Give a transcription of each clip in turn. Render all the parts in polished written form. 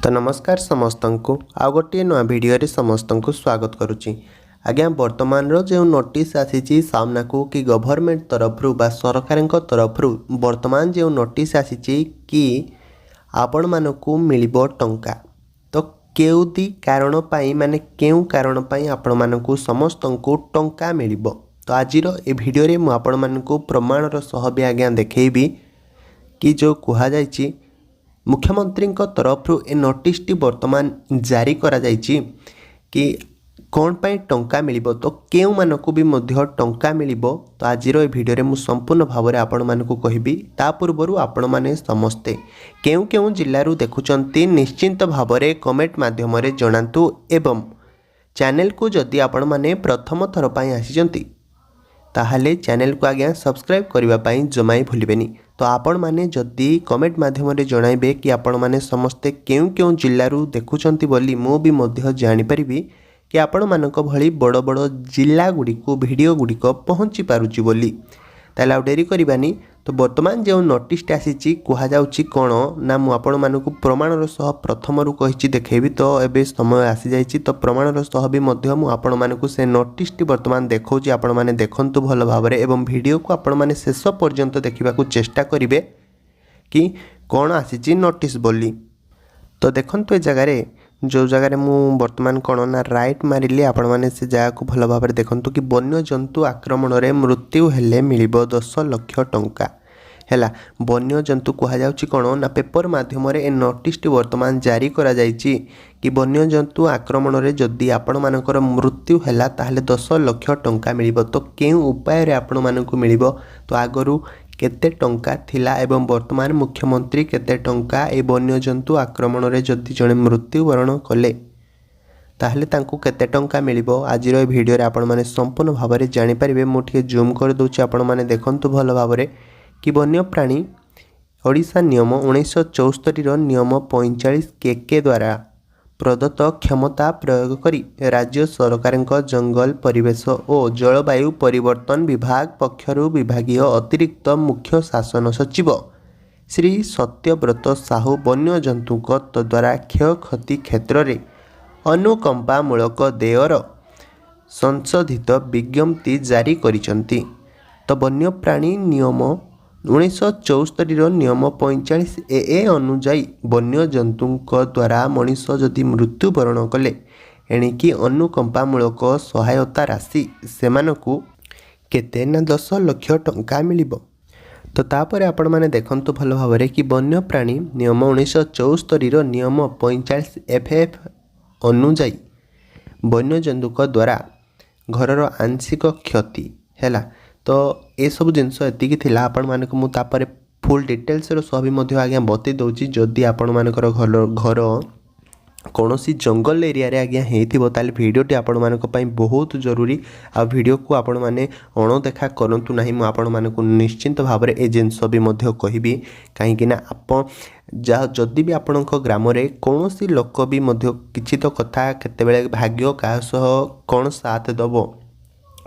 तो नमस्कार समस्त को आ गोटे नुआ भिडियो समस्त को स्वागत करुच्ची। आज्ञा वर्तमान जो नोटिस आसी सामना को कि गवर्नमेंट तरफ बा सरकार तरफ वर्तमान जो नोटिस आसी कि आपण मानकु मिलिबो टंका तो केउदी कारण पाई माने केउ कारण पाई आपण मानकु समस्त को टंका मिलिबो। तो आजिर ए भिडियो रे मु आपण मानकु प्रमाणर सह भी आज्ञा देखैबी कि जो कहा जायछि मुख्यमंत्री तरफ ए नोटिस टी वर्तमान जारी करा जायछि कि कौन पाई टंका मिलिबो तो केउ मानकु भी मध्य टंका मिलिबो। तो आजिर ए भिडियो रे मु संपूर्ण भाव में आपण मानकु कहिबी। ता पूर्वरु आपण माने समस्ते केउ केउ जिल्लारु देखुचंती निश्चिंत भाव में कमेंट माध्यम रे जणांतु एवं चैनल को जदि आपण माने प्रथम थर पाई आसीचंती ताहले चैनल को आज्ञा सब्सक्राइब करने जमाई भूलें। तो आपण माने जदि कमेंट माध्यम रे जणाइबे कि आपण माने समस्ते केउ केउ जिल्लारु देखुचंती बोली मु भी मध्य जानि परिबी कि आपण मानक भली बड़ बड़ जिल्ला गुडी को वीडियो गुडी को पहुंची पारुची बोली। ताला डेरी करबानी। तो वर्तमान जो नोटिस आसी कह जाउची कोन ना मु आपण मानक प्रमाणर सह प्रथमरु कहिची देखैबी। तो एबे समय आसी जाइची तो प्रमाणर सह भी मध्य मु आपण मानक से नोटिस टी वर्तमान देखौची। आपण माने देखंतु भल भाबरे एवं वीडियो को आपण माने शेष पर्यंत देखिबाकू चेष्टा करिवे कि कोन आसीची नोटिस बोली। तो देखंतु ए जगह जो जगह मु वर्तमान कोन ना राइट मारिली आपण माने से जगह को भल भाबरे देखंतु कि वन्य जंतु आक्रमण रे मृत्यु हेले मिलिबो 10 लाख टंका हैला। वन्य जंतु कह जाउची कोन ना पेपर माध्यम रे ए नोटिस टी वर्तमान जारी करा जायची कि वन्य जंतु आक्रमण रे जदि आपण मानकर मृत्यु हैला ताहले 10 लाख टंका मिलिबो। तो केउ उपाय रे आपण मानकु मिलिबो तो आगरु केते टंका थिला एवं वर्तमान मुख्यमंत्री केते टंका ए वन्य जंतु आक्रमण रे जदि जणे मृत्युवरण कले ताहले तांको केते टंका मिलिबो। आजिर ए भिडियो रे आपण माने संपूर्ण भाव में जानि परिबे। मु ठीक जूम कर दोछि आपण माने देखंतु भल भाव में कि वन्य प्राणी ओडिशा नियम 1974 रो नियम 45 के द्वारा प्रदत्त क्षमता प्रयोग करी राज्य सरकार जंगल परिवेश और जलवायु परिवर्तन विभाग पक्षरु विभागीय अतिरिक्त मुख्य शासन सचिव श्री सत्यव्रत साहू वन्य जंतु द्वारा क्षयक्षति क्षेत्र में अनुकंपामूलक देयर संशोधित विज्ञप्ति जारी करिसंती। तो वन्यप्राणी नियम 1974 रो नियम 45 ए अनुजाई वन्य जंतु द्वारा मनीष जदि मृत्युवरण कले एणिकी अनुकंपामूलक सहायता राशि सेमानकु केते ना 10 लाख टंका मिलिबो। तो तापर आपण माने देखंतु भल भाव में कि वन्य प्राणी नियम 1974 रो नियम 45 एफएफ अनुजाई वन्य जंतु द्वारा घरर आंशिक क्षति हैला। तो ये सब जिनस एतिकी थिला आपण मानक मु तापर फुल डिटेल्स रो सभी मध्य आज्ञा बतई दउची। जदि आपण मानकर घर कौनसी जंगल एरिया रे आज्ञा हेतिबो ताले वीडियोटी आपण मानक पई बहुत जरूरी। आ वीडियो को आपण माने अणदेखा करंतु नाही। मु आपण मानक निश्चिंत भाव में ए जिनस भी मध्य कहिबी कहीं ना आपण जदि भी आपण ग्राम रे कौनसी लोक भी मध्य किछि तो कथा केतेबेले भाग्य का सह कौन साथ दबो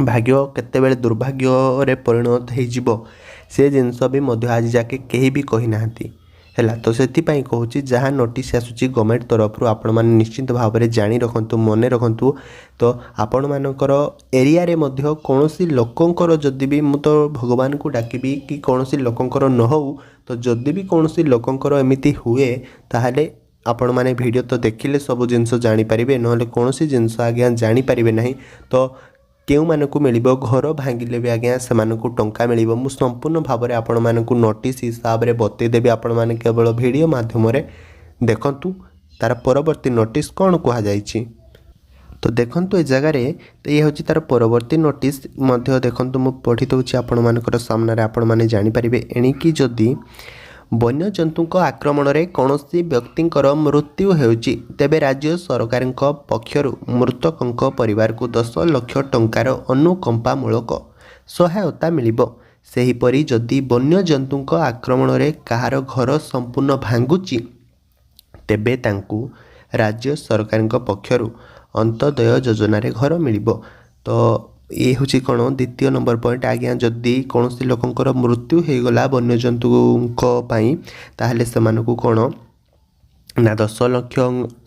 भाग्य केतेबेले दुर्भाग्य रे परिणत हो से जिनस भी मध्य आज जाके कहीं भी कही नाहंती हैला। तो सेति पई कहूची जहाँ नोटिस आसुची गवर्नमेंट तरफ आपण माने निश्चित भाव में जानी रखंतु मन रखंतु। तो आपण मानकर एरिया रे मध्य कौनसी लोकंकर जदि भी मु तो भगवान को डाकिबी कि कौनसी लोकंकर न हो तो जदि भी कौनसी लोकंकर एमिति हुए ताहले आपण माने वीडियो तो देखिले सब जिनस जानी परिबे नहले कौनसी जिनस आज्ञा जानी परिबे नहीं। तो केउ मानकु मिलिबो घर भांगिले भी आज्ञा से मानकु टंका मिलिबो। मु संपूर्ण भाव में आपण मानकु नोटिस हिसाब रे बतई देबी। आपण माने केवल वीडियो माध्यम रे देखंतु तार परवर्ती नोटिस कोन कहा जायछि। तो देखंतु ए जगह रे तो ये होची तार परवर्ती नोटिस मध्य देखंतु मु पढि दउछि आपण मानकर सामने रे आपण माने जानि परिबे एणिकी जदि वन्य जंतु आक्रमण रे कौनसी व्यक्तिंकर मृत्यु हेउची तेबे राज्य सरकार पक्षरु मृतकंक परिवार को 10 लाख टंकार अनुकंपामूलक सहायता मिलिबो। सेहीपरि जदि वन्य जंतु आक्रमण रे कहार घर संपूर्ण भांगुची तेबे तांकु राज्य सरकार पक्षरु अंत्योदय योजना रे घर मिलिबो। तो ये हूँ कौन द्वितीय नंबर पॉइंट आज्ञा जदि कौन लोकंर मृत्यु हो गला वन्यजंतु ताहले से कौन ना 10 लाख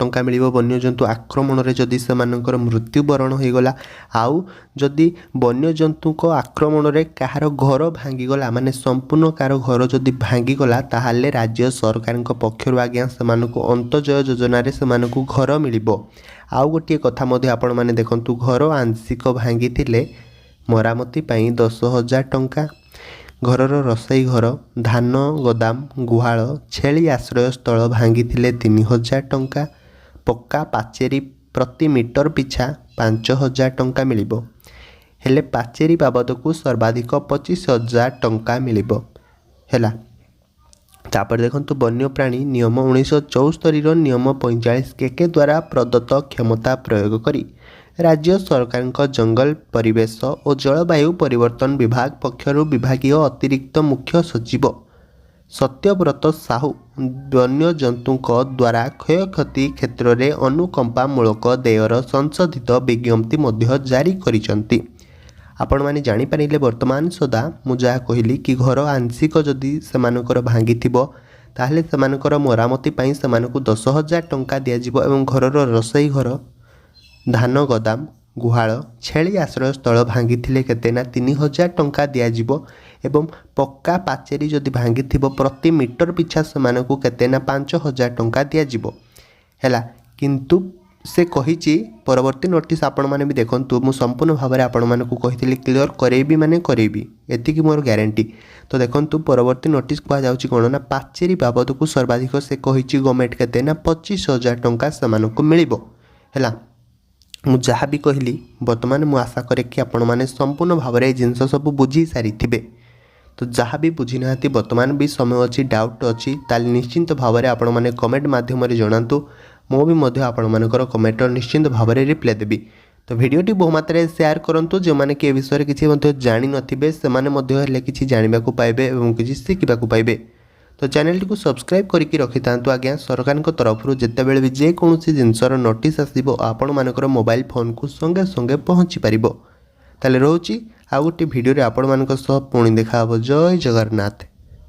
टंका मिल वन्यजंतु आक्रमण में जदि से मृत्युवरण हो गला आउ जदि वन्यजंतु आक्रमण में कहार घर भांगीगला माने संपूर्ण कार घर जदि भांगीगला ताहले राज्य सरकार पक्षर आज्ञा से अंतजय योजन से घर मिल आउ गोटे कथा आपण मैंने देखु घर आंशिक भांगी मरामती 10,000 टंका घरर रसोई घर धान गोदाम गुहाल छेली आश्रय स्थल भांगी 3,000 टंका पक्का पाचेरी प्रति मीटर पिछा 5,000 टंका मिल हेले पाचेरी बाबद को सर्वाधिक 25,000 टंका मिल है। तापर देखो वन्यप्राणी नियम 1974 नियम 45 केके द्वारा प्रदत्त क्षमता प्रयोग करी राज्य सरकार जंगल परिवेश और जलवायु परिवर्तन विभाग पक्षर विभागीय अतिरिक्त मुख्य सचिव सत्यव्रत साहू वन्यजंतु द्वारा क्षयक्षति क्षेत्र में अनुकंपामूलक देयर संशोधित विज्ञप्ति जारी करिसंती। आपण मैंने जानीपारे वर्तमान सुधा मुझा कहली कि घर आंशिक जदि से भांगी ताहले से मरामती से 10,000 टंका दिज्व और घरर रसोई घर धान गोदाम गुहाल छेली आश्रय स्थल भांगी केते ना 3,000 टंका दिज्व एवं पक्का पाचेरी जदि भांगी प्रति मीटर पिछा से केते ना 5,000 टंका दिज्व है। किंतु से कही परवर्ती नोटिस आपण मैंने भी देखूँ मु संपूर्ण भाव में आपण मानक कही क्लीयर करेबी माने करेबी एतिकी मोर ग्यारंटी। तो देखो परवर्ती नोटिस कह कौन ना पाचेरी बाबद को सर्वाधिक से कही गवर्नमेंट केते ना 25,000 टंका से मिल है। मु जहाँ भी कहली वर्तमान मु आशा करे कि आपण मैंने संपूर्ण भाव में जिनस सब बुझी सारी थे। तो जहाँ भी बुझी ना वर्तमान भी समय अच्छी डाउट अच्छी ताली निश्चिंत भाव में आपण मैंने कमेंट माध्यम जनातु मो भी आपण मानकर कमेंट निश्चिंत भाव में रिप्लाई देवी। तो वीडियोटी बहु मात्रा शेयर करूँ जो मैंने कि विषय किसी जानी नथिबे से किसी जानवा पाइबे और किसी शिखा पाइबे। तो चैनल टी सब्सक्राइब करके रखि था आज्ञा सरकार तरफ जितेबाला भी जेकोसी जिनसर नोटिस आसो आपण मानकर मोबाइल फोन को संगे संगे पहुँची पार। ताले रोची आ गोटे भिडियो आपण मानक सह पुणी देखा। जय जगन्नाथ।